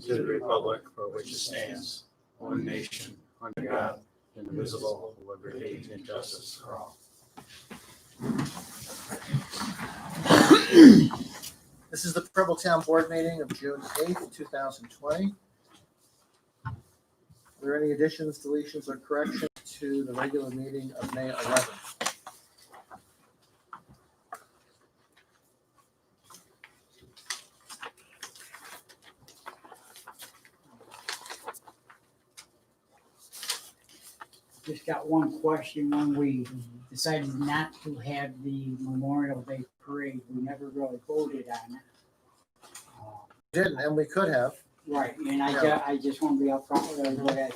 to the republic for which it stands, one nation, under God, indivisible, with liberty and justice for all. This is the Preble Town Board meeting of June 8th, 2020. Are there any additions, deletions, or corrections to the regular meeting of May 11th? Just got one question. When we decided not to have the Memorial Day parade, we never really voted on it. Didn't, and we could have. Right, and Yeah. I just want to be upfront with everybody.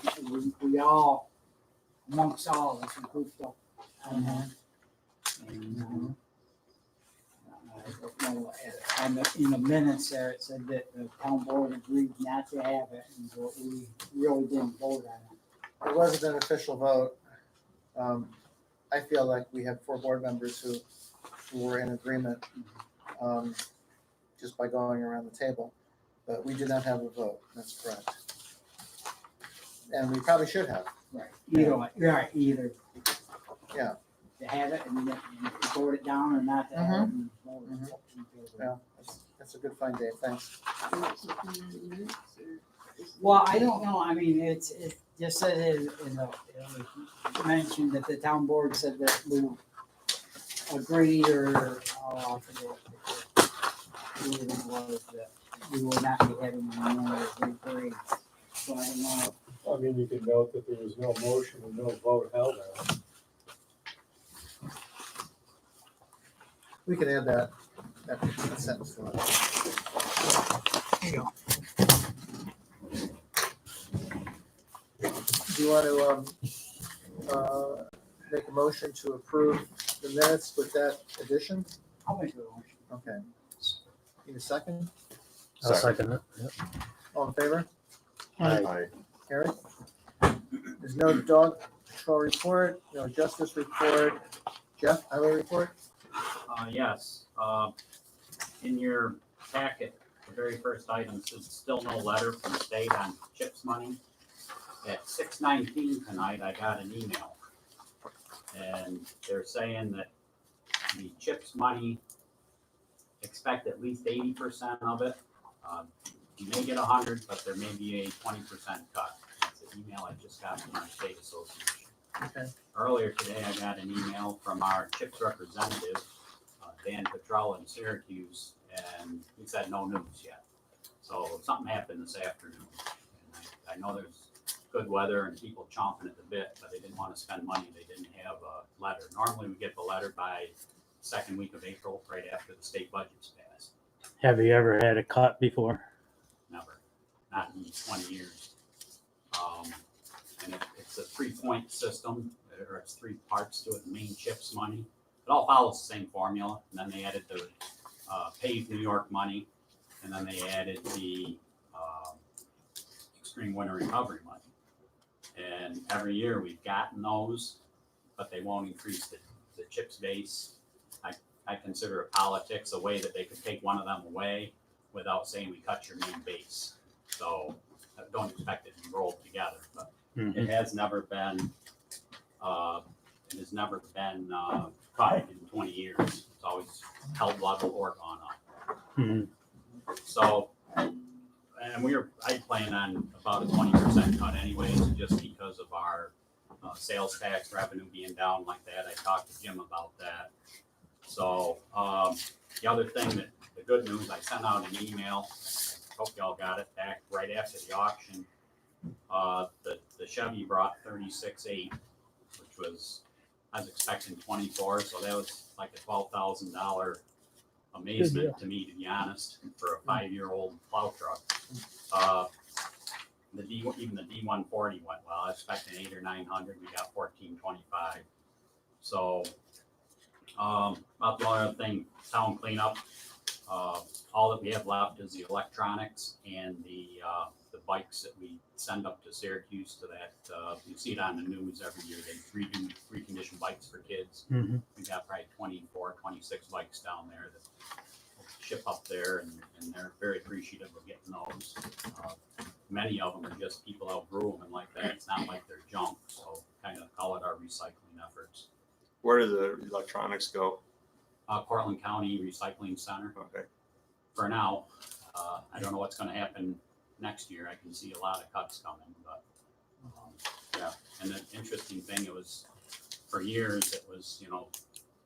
We all, amongst all of us, we goofed up on that. And, I don't know, in the minutes there, it said that the town board agreed not to have it, and so we really didn't vote on it. It wasn't an official vote. I feel like we had 4 board members who were in agreement just by going around the table. But we did not have a vote. That's correct. And we probably should have. Right, either way, right, either. Yeah. To have it and then vote it down or not to have it. and vote it. Yeah, that's a good find, Dave. Thanks. Well, I don't know, I mean, it just said it mentioned that the town board said that we agreed or, I forget what it was, that we will not be having a Memorial Day parade. So I don't know. I mean, you could note that there was no motion and no vote held on it. We can add that sentence to it. There you go. Do you want to make a motion to approve the minutes with that addition? I'll make a motion. Okay. Need a second? I'll second it. Yep. All in favor? Aye. Carried. There's no dog patrol report, no justice report. Jeff, highway report? Yes, in your packet, the very first item says still no letter from the state on CHIPS money. At 6:19 tonight, I got an email. And they're saying that the CHIPS money, expect at least 80% of it. You may get 100, but there may be a 20% cut. It's an email I just got from our state association. Okay. Earlier today, I got an email from our CHIPS representative, Dan Petrell in Syracuse, and he said no news yet. So something happened this afternoon. And I know there's good weather and people chomping at the bit, but they didn't want to spend money. They didn't have a letter. Normally we get the letter by the second week of April, right after the state budget's passed. Have you ever had a cut before? Never, not in 20 years. And it's a 3-point system, or it's 3 parts to it, the main CHIPS money. It all follows the same formula, and then they added the paved New York money, and then they added the extreme winter recovery money. And every year we've gotten those, but they won't increase the CHIPS base. I consider it politics, a way that they could take one of them away without saying we cut your main base. So I don't expect it to be rolled together, but it has never been cut in 20 years. It's always held level or gone up. Mm-hmm. So, and I plan on about a 20% cut anyways, just because of our sales tax revenue being down like that. I talked to Jim about that. So the other thing the good news, I sent out an email. I hope y'all got it back right after the auction. The Chevy brought 36.8, which was, I was expecting 24, so that was like a $12,000 amazement to me, to be honest, for a 5-year-old plow truck. Even the D140 went well. I was expecting 800 or 900. We got 1425. So about the only other thing, town cleanup. All that we have left is the electronics and the bikes that we send up to Syracuse to that. You see it on the news every year. They redo reconditioned bikes for kids. Mm-hmm. We got probably 24, 26 bikes down there that ship up there, and they're very appreciative of getting those. many of them are just people outgrew them and like that. It's not like they're junk, so kind of call it our recycling efforts. Where do the electronics go? Portland County Recycling Center Okay. for now. I don't know what's gonna happen next year. I can see a lot of cuts coming, but, yeah. And the interesting thing, it was, for years, it was,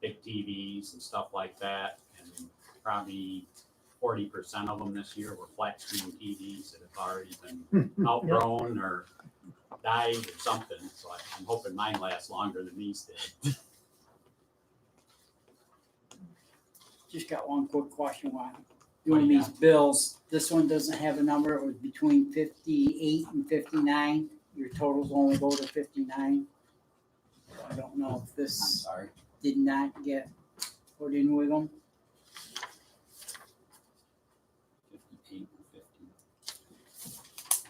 big TVs and stuff like that. And probably 40% of them this year were flat screen TVs that have already been outgrown or died or something. So I'm hoping mine lasts longer than these did. Just got one quick question while doing these bills. This one doesn't have a number. It was between 58 and 59. Your totals only go to 59. I don't know if I'm this sorry. did not get put in with them. 58 and 50.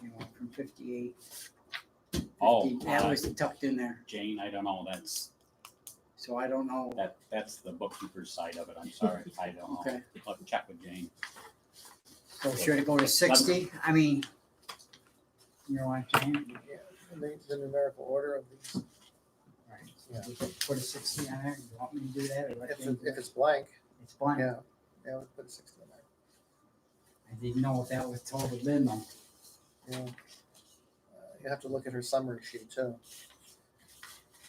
You went from 58. Oh, 50. That was tucked in there. Jane, I don't know. So I don't know. That's the bookkeeper's side of it. I'm sorry. I don't know. Okay. I'll check with Jane. So should it go to 60? I mean, you know what I'm saying? The numerical order of these, Right. Yeah. We could put a 60 on there. You want me to do that? Or let Jane do if it? it's blank, It's blank. yeah, we'll put a 60 in there. I didn't know if that was total in though. Yeah. You have to look at her summary sheet too.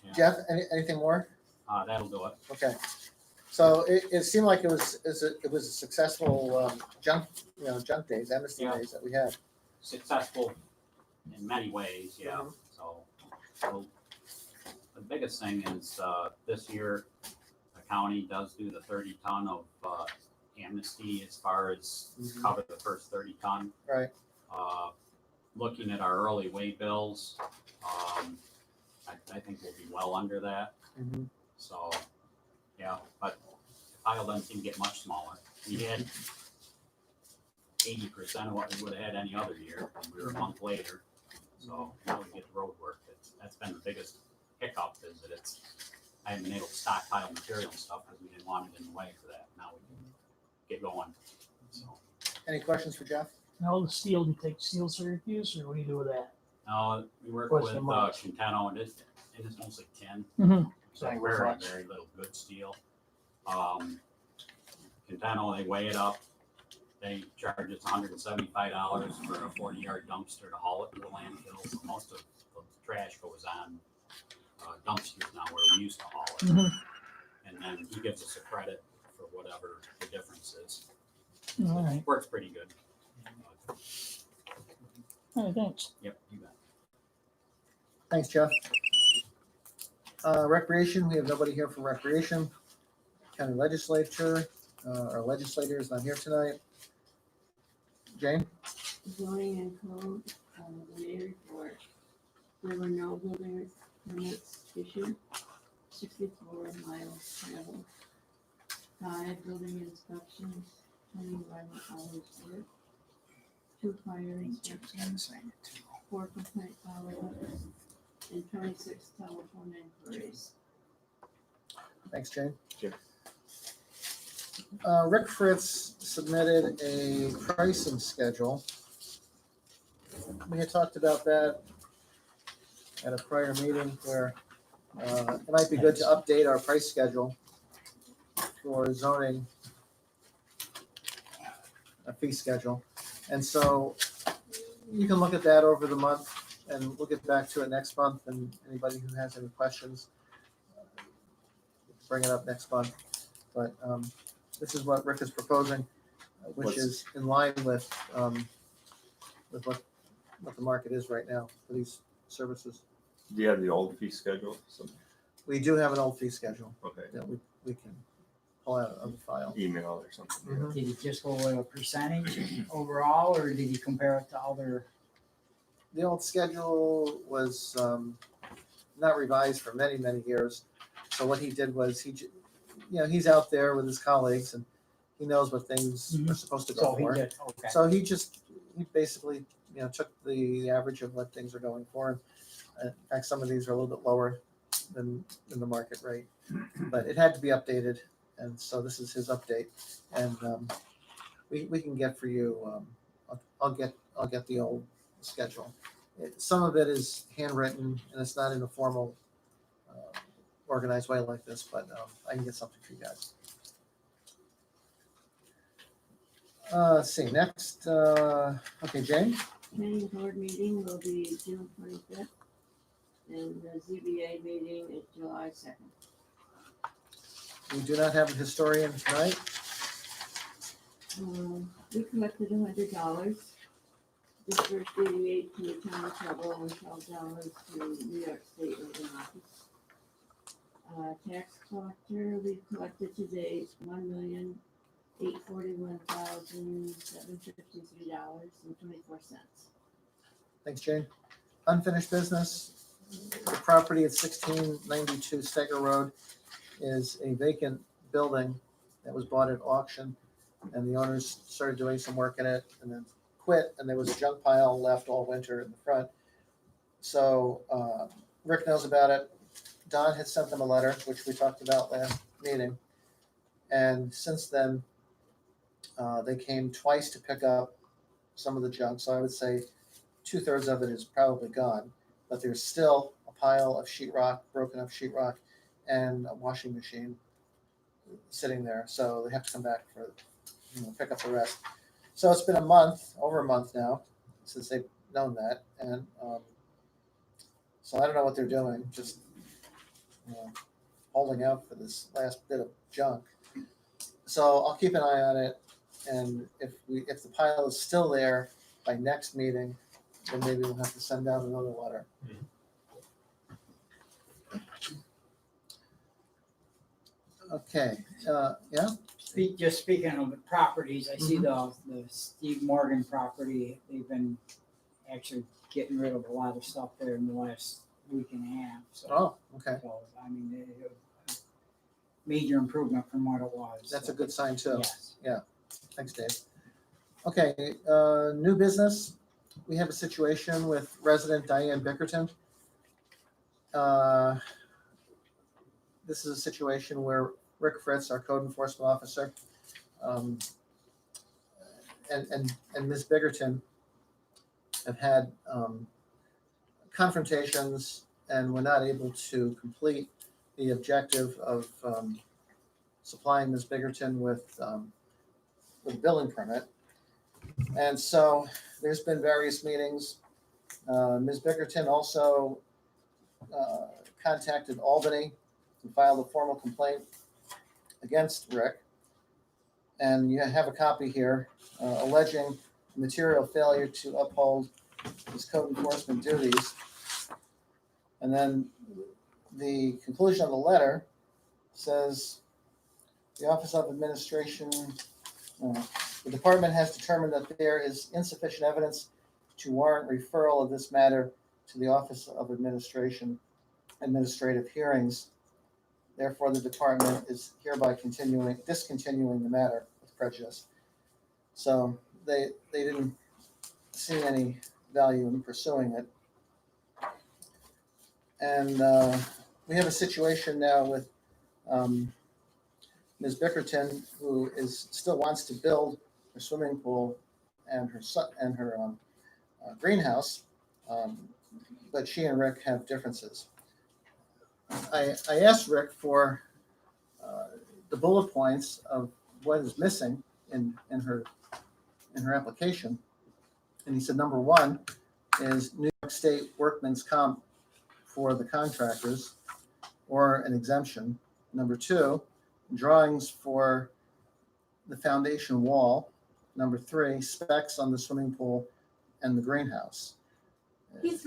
Yeah. Jeff, anything more? That'll do it. Okay. So it seemed like it was a successful junk days, amnesty Yeah. days that we had. Successful in many ways, yeah. Mhm. So the biggest thing is this year, the county does do the 30 ton of amnesty as far as Mhm. cover the first 30 ton. Right. Looking at our early way bills, I think we'll be well under that. Mhm. So, yeah, but the pile doesn't seem to get much smaller. We had 80% of what we would have had any other year, and we were a month later. So now we get the road work. That's been the biggest hiccup, is that I haven't been able to stockpile material and stuff because we didn't want it in the way for that. Now we can get going. So, Any questions for Jeff? Now the steel, do you take steel Syracuse or what do you do with that? now we work Question with marks. Conteno, and it's mostly tin. Mm-hmm. So Thank you very, very much. very little good steel. Conteno, they weigh it up. They charge us $175 for a 40-yard dumpster to haul it to the landfill. So most of the trash goes on dumpsters now where we used to haul it. Mhm. And then he gives us a credit for whatever the difference is. All right. Works pretty good. All right, thanks. Yep, you bet. Thanks, Jeff. Recreation, we have nobody here for recreation. County legislature, our legislator is not here tonight. Jane? Zoning and code, the mayor report. There were no building permits issued, 64 miles traveled. 5 building inspections, 21 hours work. 2 fire inspections, 4 complaint follow-ups, and 26 telephone inquiries. Thanks, Jane. Sure. Rick Fritz submitted a pricing schedule. We had talked about that at a prior meeting where it might be good to update our price schedule for zoning, a fee schedule. And so you can look at that over the month and we'll get back to it next month. And anybody who has any questions, bring it up next month. But this is what Rick is proposing, which is in line with what the market is right now for these services. Do you have the old fee schedule? We do have an old fee schedule Okay, that we can pull out of the file. email or something. Mhm. Did he just go with a percentage overall, or did he compare it to other? The old schedule was not revised for many, many years. So what he did was he's out there with his colleagues and he knows what things are supposed to go So he for. did, okay. So he basically, took the average of what things are going for. In fact, some of these are a little bit lower than the market rate, but it had to be updated. And so this is his update. And we can get for you, I'll get the old schedule. Some of it is handwritten and it's not in a formal, organized way like this, but I can get something for you guys. Let's see, next, okay, Jane? Planning board meeting will be June 25th, and the ZBA meeting is July 2nd. We do not have a historian tonight. We collected $100, dispersed $88 to the town of Preble and $12 to New York State Urban Office. Tax collector, we collected to date $1,841,753.24. Thanks, Jane. Unfinished business, the property at 1692 Steger Road is a vacant building that was bought at auction, and the owners started doing some work in it and then quit, and there was a junk pile left all winter in the front. So Rick knows about it. Don had sent them a letter, which we talked about last meeting, and since then, they came twice to pick up some of the junk, so I would say 2/3 of it is probably gone, but there's still a pile of sheetrock, broken up sheetrock, and a washing machine sitting there, so they have to come back for, pick up the rest. So it's been over a month now, since they've known that, and so I don't know what they're doing, just holding out for this last bit of junk. So I'll keep an eye on it, and if the pile is still there by next meeting, then maybe we'll have to send out another letter. Okay, yeah, Just speaking of the properties, I see the Steve Morgan property, they've been actually getting rid of a lot of stuff there in the last week and a half, so. oh, okay, So, I mean, a major improvement from what it was. that's a good sign too. Yes. Thanks, Dave. Okay, new business. We have a situation with resident Diane Bickerton. This is a situation where Rick Fritz, our code enforcement officer, and Ms. Bickerton have had confrontations and were not able to complete the objective of supplying Ms. Bickerton with a building permit. And so there's been various meetings. Ms. Bickerton also contacted Albany and filed a formal complaint against Rick. And you have a copy here alleging material failure to uphold his code enforcement duties. And then the conclusion of the letter says, the Office of Administration, the department has determined that there is insufficient evidence to warrant referral of this matter to the Office of Administrative Hearings. Therefore, the department is hereby discontinuing the matter with prejudice. So they didn't see any value in pursuing it. And we have a situation now with Ms. Bickerton, who still wants to build her swimming pool and her greenhouse, but she and Rick have differences. I asked Rick for the bullet points of what is missing in her application, and he said number one is New York State workman's comp for the contractors or an exemption. Number two, drawings for the foundation wall. Number three, specs on the swimming pool and the greenhouse. He's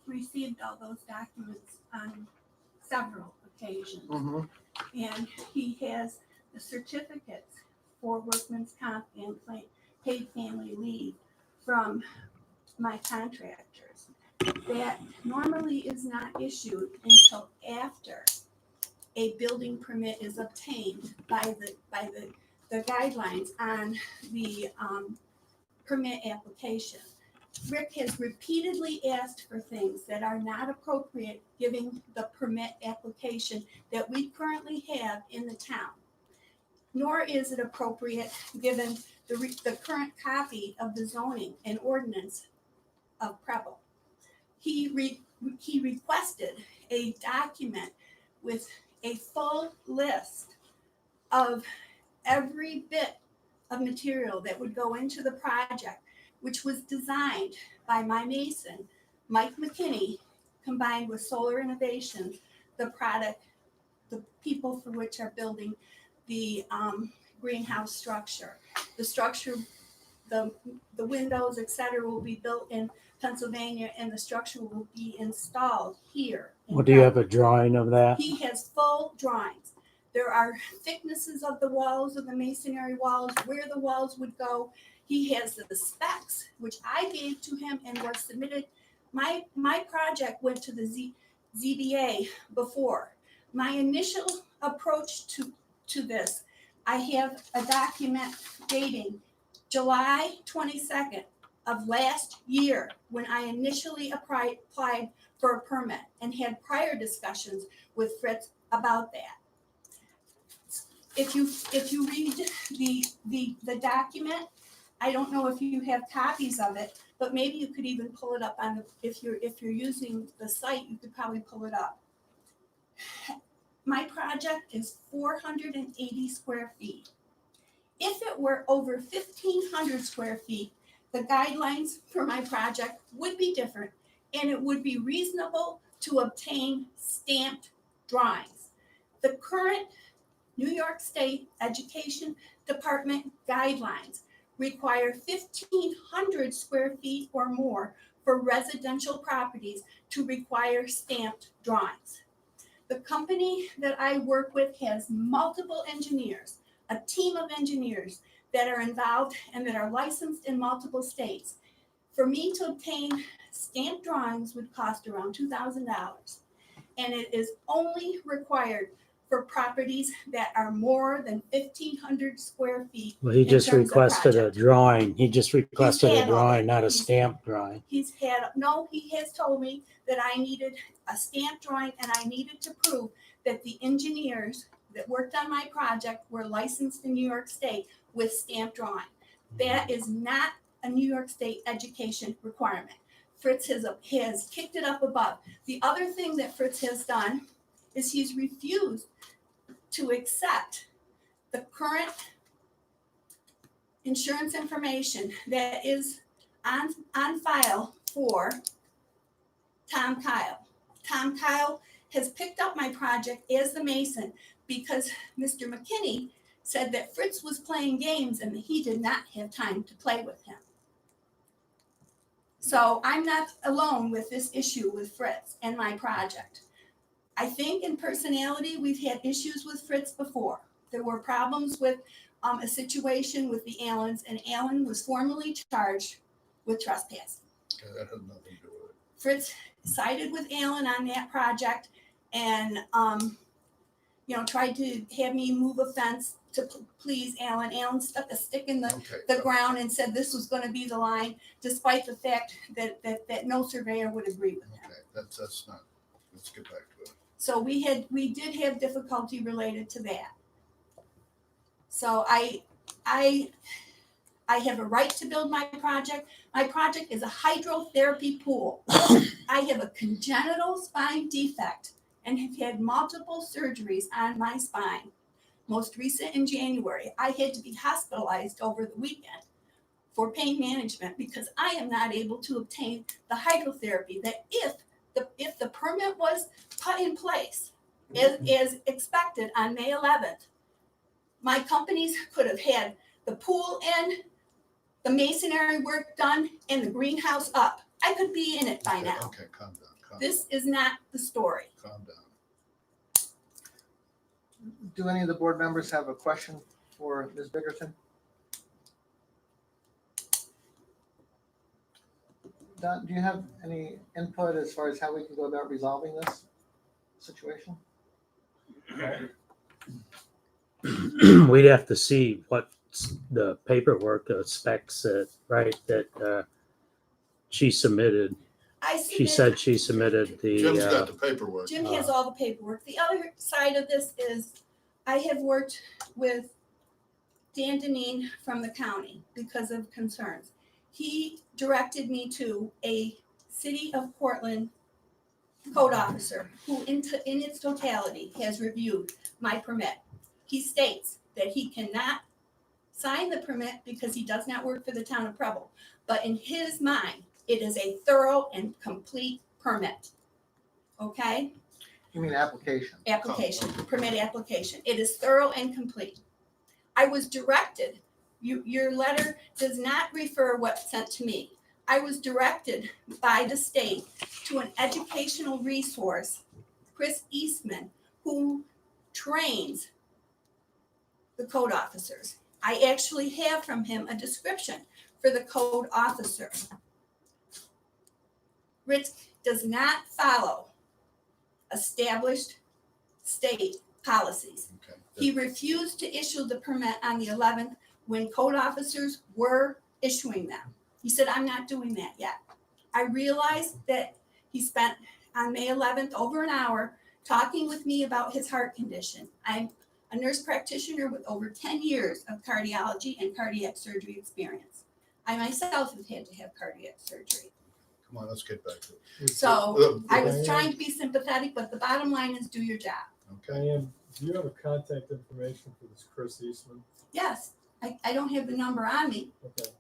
received all those documents on several occasions. Mm-hmm. And he has the certificates for workman's comp and paid family leave from my contractors. That normally is not issued until after a building permit is obtained by the guidelines on the permit application. Rick has repeatedly asked for things that are not appropriate given the permit application that we currently have in the town. Nor is it appropriate given the current copy of the zoning and ordinance of Preble. He requested a document with a full list of every bit of material that would go into the project, which was designed by my mason, Mike McKinney, combined with Solar Innovations, the people for which are building the greenhouse structure. The structure, the windows, etc., will be built in Pennsylvania, and the structure will be installed here. Well, do you have a drawing of that? He has full drawings. There are thicknesses of the walls, of the masonry walls, where the walls would go. He has the specs, which I gave to him and was submitted. My project went to the ZBA before. My initial approach to this, I have a document dating July 22nd of last year, when I initially applied for a permit and had prior discussions with Fritz about that. If you read the document, I don't know if you have copies of it, but maybe you could even pull it up on the, if you're using the site, you could probably pull it up. My project is 480 square feet. If it were over 1,500 square feet, the guidelines for my project would be different, and it would be reasonable to obtain stamped drawings. The current New York State Education Department guidelines require 1,500 square feet or more for residential properties to require stamped drawings. The company that I work with has multiple engineers, a team of engineers that are involved and that are licensed in multiple states. For me to obtain stamped drawings would cost around $2,000, and it is only required for properties that are more than 1,500 square feet. Well, he just requested a drawing. He just requested a had all drawing, that. not a stamped drawing. He has told me that I needed a stamped drawing, and I needed to prove that the engineers that worked on my project were licensed in New York State with stamped drawing. That is not a New York State education requirement. Fritz has kicked it up above. The other thing that Fritz has done is he's refused to accept the current insurance information that is on file for Tom Kyle. Tom Kyle has picked up my project as the mason because Mr. McKinney said that Fritz was playing games and that he did not have time to play with him. So I'm not alone with this issue with Fritz and my project. I think in personality, we've had issues with Fritz before. There were problems with a situation with the Allens, and Allen was formally charged with trespassing. That had nothing to do with it. Fritz sided with Allen on that project and, tried to have me move a fence to please Allen. Allen stuck a stick in the ground and said this was going to be the line, despite the fact that no surveyor would agree with him. Okay, that's not, let's get back to it. So we did have difficulty related to that. So I have a right to build my project. My project is a hydrotherapy pool. I have a congenital spine defect and have had multiple surgeries on my spine. Most recent in January, I had to be hospitalized over the weekend for pain management because I am not able to obtain the hydrotherapy that if the permit was put in place as expected on May 11th, my companies could have had the pool in, the masonry work done, and the greenhouse up. I could be in it by now. Okay, calm down. This is not the story. Calm down. Do any of the board members have a question for Ms. Bickerton? Don, do you have any input as far as how we can go about resolving this situation? We'd have to see what the paperwork, the specs that she submitted. She said she submitted Jim's the, got the paperwork. Jim has all the paperwork. The other side of this is I have worked with Dan Deneen from the county because of concerns. he directed me to a City of Portland code officer who in its totality has reviewed my permit. He states that he cannot sign the permit because he does not work for the town of Preble. But in his mind, it is a thorough and complete permit. Okay? You mean application? Application, permit application. It is thorough and complete. I was directed, your letter does not refer what's sent to me. I was directed by the state to an educational resource, Chris Eastman, who trains the code officers. I actually have from him a description for the code officer. Rich does not follow established state policies. Okay. He refused to issue the permit on the 11th when code officers were issuing them. He said, I'm not doing that yet. I realized that he spent on May 11th over an hour talking with me about his heart condition. I'm a nurse practitioner with over 10 years of cardiology and cardiac surgery experience. I myself have had to have cardiac surgery. Come on, let's get back to it. So I was trying to be sympathetic, but the bottom line is do your job. Okay. Diane, do you have a contact information for this Chris Eastman? Yes, I don't have the number on me, Okay.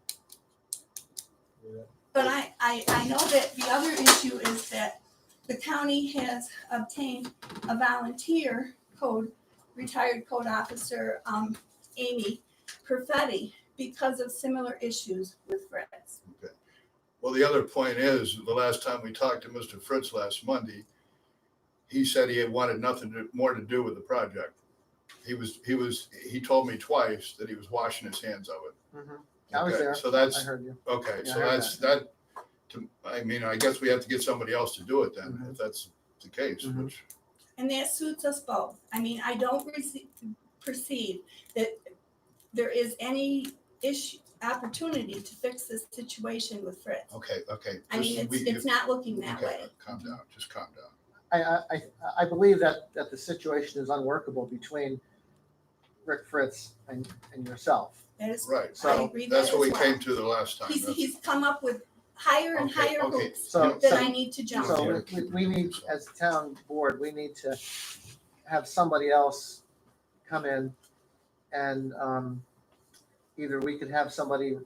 Yeah. but I know that the other issue is that the county has obtained a volunteer retired code officer, Amy Perfetti, because of similar issues with Fritz. Okay. Well, the other point is, the last time we talked to Mr. Fritz last Monday, he said he had wanted nothing more to do with the project. He told me twice that he was washing his hands of it. Mm-hmm. I was Okay, there. So I that's, heard you. okay, Yeah, so I heard that's, that, I mean, I guess we have to get somebody else to do it then, Mhm. if that's the case, Mhm. which, And that suits us both. I mean, I don't perceive that there is any opportunity to fix this situation with Fritz. okay. I mean, it's not looking that Okay, way. calm down, just calm down. I believe that the situation is unworkable between Rick Fritz and yourself. That is, Right, I so agree that's that what as we well. came to the last time. He's come up with higher and Okay, higher okay. hoops So, that I need to jump. so we need, as a town board, we need to have somebody else come in and either we could have somebody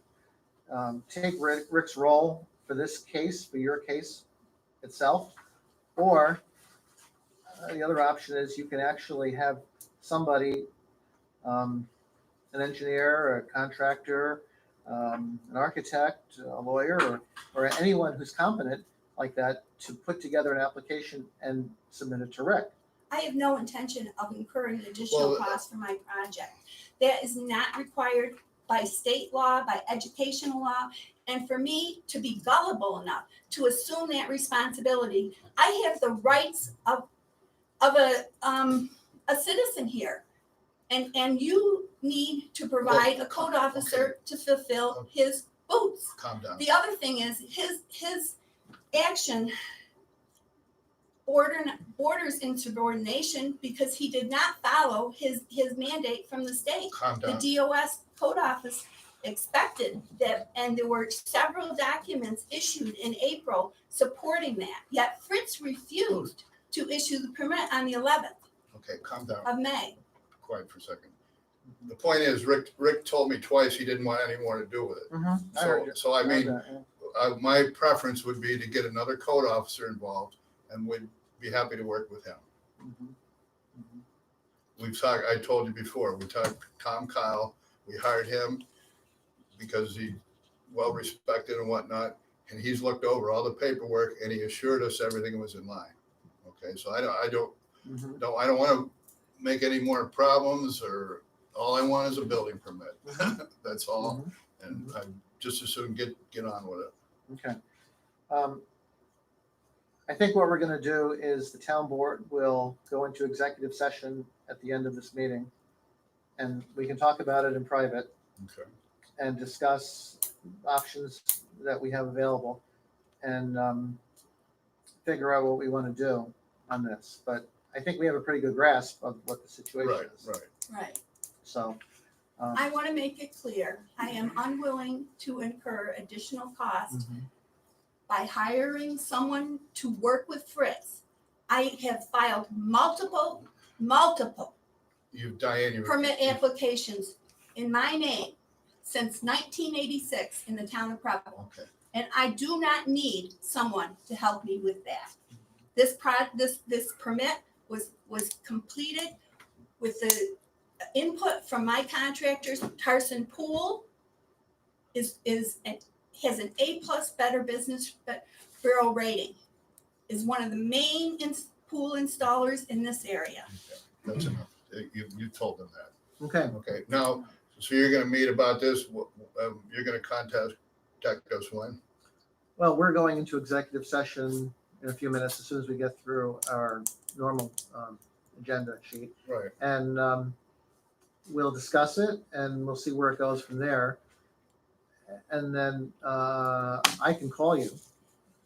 take Rick's role for this case, for your case itself, or the other option is you can actually have somebody, an engineer, or a contractor, an architect, a lawyer, or anyone who's competent like that to put together an application and submit it to Rick. I have no intention of incurring additional Well, costs for my project. That is not required by state law, by educational law. And for me to be gullible enough to assume that responsibility, I have the rights of a citizen here. And you need to provide a code officer to fulfill his boots. Calm down. The other thing is his action borders insubordination because he did not follow his mandate from the state. Calm down. The DOS code office expected that, and there were several documents issued in April supporting that. Yet Fritz refused to issue the permit on the 11th Okay, calm down. of May. Quiet for a second. The point is, Rick told me twice he didn't want any more to do with it. Mm-hmm. I heard you. So I mean, heard that, yeah. my preference would be to get another code officer involved, and we'd be happy to work with him. Mhm. Mhm. We've talked, I told you before, we talked Tom Kyle, we hired him because he's well respected and whatnot, and he's looked over all the paperwork and he assured us everything was in line. Okay, so I don't Mhm. want to make any more problems, or all I want is a building permit. That's all, Mhm. and I just as soon get on with it. Okay. I think what we're gonna do is the town board will go into executive session at the end of this meeting. And we can talk about it in private Okay. and discuss options that we have available and figure out what we wanna do on this. But I think we have a pretty good grasp of what the situation Right, is. right. Right. So, I want to make it clear, I am unwilling to incur additional cost by hiring someone to work with Fritz. I have filed multiple Diane, permit applications in my name since 1986 in the town of Preble. Okay. And I do not need someone to help me with that. This permit was completed with the input from my contractors. Tarson Pool has an A+ Better Business Bureau rating, is one of the main pool installers in this area. That's enough. You told them that. Okay, Okay, now, so you're gonna meet about this, you're gonna contact us when? well, we're going into executive session in a few minutes, as soon as we get through our normal agenda sheet. Right. And we'll discuss it and we'll see where it goes from there. And then I can call you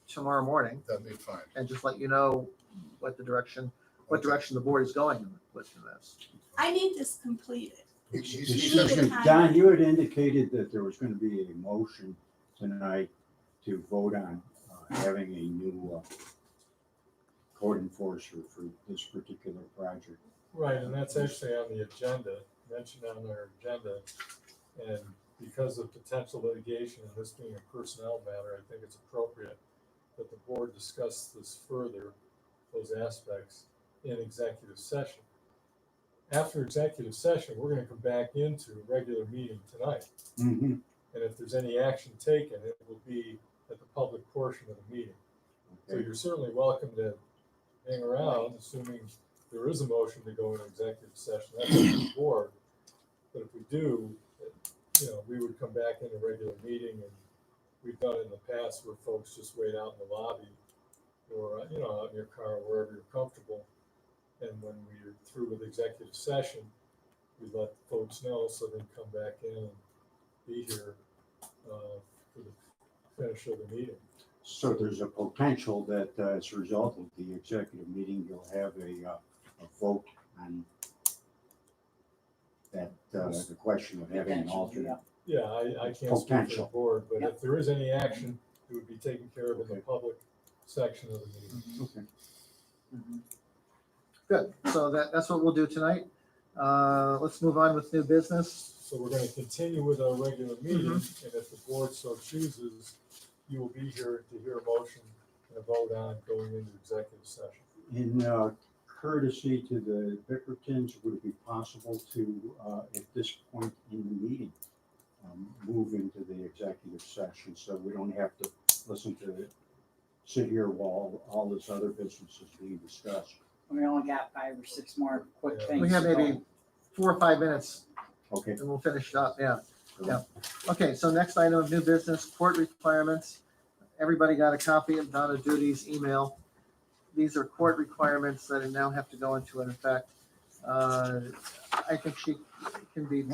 tomorrow morning That'd be fine. and just let you know what direction the board is going with this. I need this completed. Don, you had indicated that there was going to be a motion tonight to vote on having a new code enforcer for this particular project. Right, and that's actually on the agenda, mentioned on our agenda. And because of potential litigation and this being a personnel matter, I think it's appropriate that the board discuss this further, those aspects, in executive session. After executive session, we're gonna come back into a regular meeting tonight. Mm-hmm. And if there's any action taken, it will be at the public portion of the meeting. So you're certainly welcome to hang around, assuming there is a motion to go into executive session. That's up to the board. But if we do, we would come back in a regular meeting, and we've done it in the past where folks just wait out in the lobby or, out in your car, wherever you're comfortable. And when we're through with executive session, we let folks know so they can come back in and be here for the finish of the meeting. So there's a potential that as a result of the executive meeting, you'll have a vote on that, the question of having an alternate. Yeah, I can't speak for the Potential. board, but if there is any action, it would be taken care of in the public section of the meeting. Okay. Good, so that's what we'll do tonight. Let's move on with new business. So we're gonna continue with our regular meeting, and if the board so chooses, you will be here to hear a motion and a vote on going into executive session. In courtesy to the Bickertons, would it be possible to, at this point in the meeting, move into the executive session so we don't have to sit here while all this other business is being discussed? We only got 5 or 6 more quick Yeah. things. We have to go. maybe 4 or 5 minutes Okay. and we'll finish it up, yeah. Okay, so next item of new business, court requirements. Everybody got a copy of Donna Duty's email. These are court requirements that now have to go into an effect. I think she can be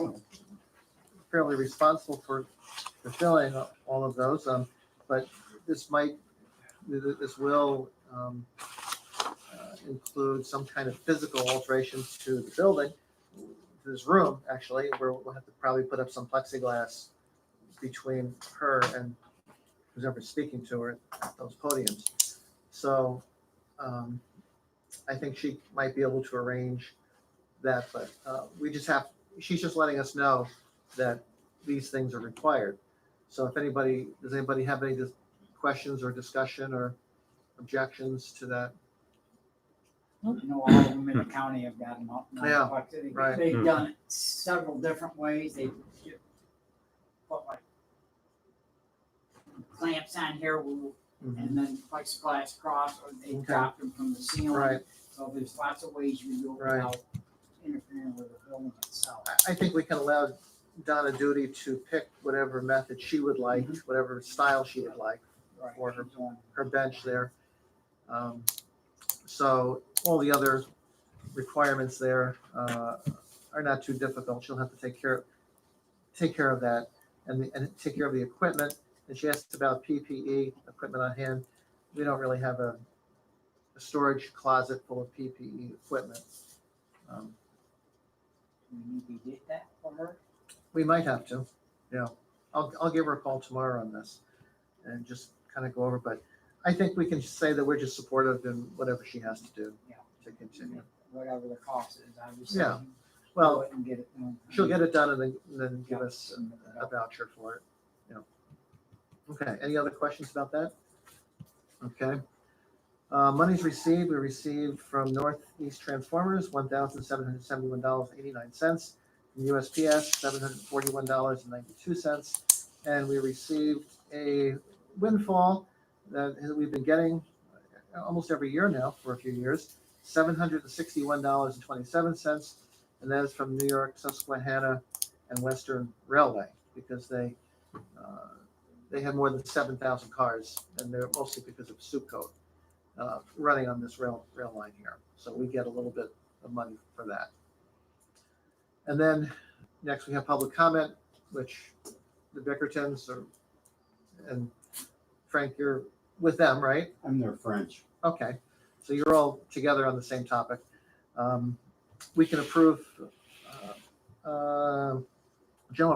fairly responsible for fulfilling all of those, but this will include some kind of physical alteration to the building, to this room, actually, where we'll have to probably put up some plexiglass between her and who's ever speaking to her at those podiums. So I think she might be able to arrange that, but she's just letting us know that these things are required. So does anybody have any questions or discussion or objections to that? All of them in the county have got them up. Yeah, right. They've done it several different ways. They put like clamps on here and then plexiglass across, or they drop them from the ceiling. Right. So there's lots of ways you can do it Right. without interfering with the building itself. I think we can allow Donna Duty to pick whatever method she would like, whatever style she would like for her bench there. So all the other requirements there are not too difficult. She'll have to take care of that and take care of the equipment. And she asked about PPE equipment on hand. We don't really have a storage closet full of PPE equipment. We need to get that for her. We might have to, yeah. I'll give her a call tomorrow on this and just kind of go over, but I think we can say that we're just supportive in whatever she has to do Yeah. to continue. Whatever the cost is, obviously. Yeah. do Well, it and get it done. she'll get it done and then give Yeah. us a voucher for it, Okay, any other questions about that? Okay. Monies received, we received from Northeast Transformers, $1,771.89. From USPS, $741.92. And we received a windfall that we've been getting almost every year now for a few years, $761.27. And that is from New York, Susquehanna, and Western Railway, because they have more than 7,000 cars, and they're mostly because of soup code running on this rail line here. So we get a little bit of money for that. And then next we have public comment, which the Bickertons are, and Frank, you're with them, right? I'm their friends. Okay, so you're all together on the same topic. We can approve general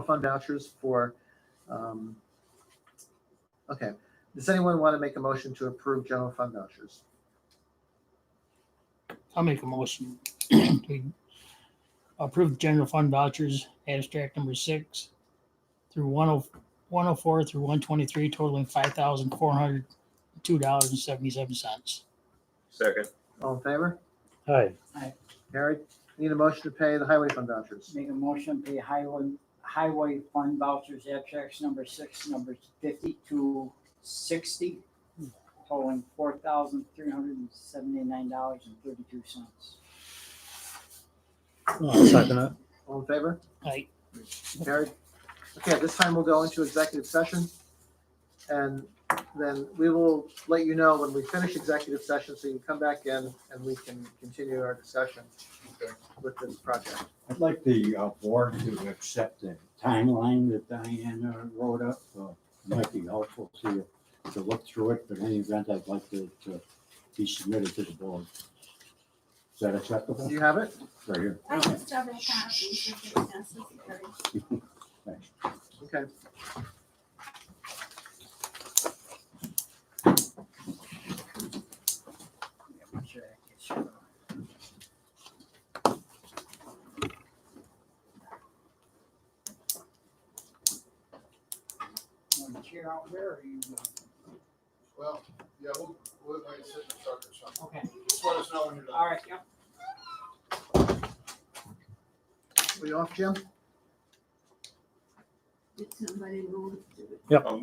fund vouchers for, okay. Does anyone want to make a motion to approve general fund vouchers? I'll make a motion to approve the general fund vouchers, abstract number 6 through 104 through 123, totaling $5,402.77. Second. All in favor? Hi, Carried. Need a motion to pay the highway fund vouchers. Make a motion, pay highway fund vouchers, abstracts number 6, numbers 50 to 60, totaling $4,379.32. I'll second it. All in favor? Aye. Carried. Okay, at this time we'll go into executive session. And then we will let you know when we finish executive session, so you can come back in and we can continue our discussion Okay. with this project. I'd like the board to accept the timeline that Diana wrote up. It might be helpful to look through it, but in any event, I'd like it to be submitted to the board. Is that acceptable? Do you have it? Right here. I just have a copy if it's necessary. Thanks. Okay. Want a chair out there, or you? Well, yeah, we'll might sit in the truck or something. Okay, Just let us know when you're done. all right, yep. We off, Jim? Did somebody move to Yep.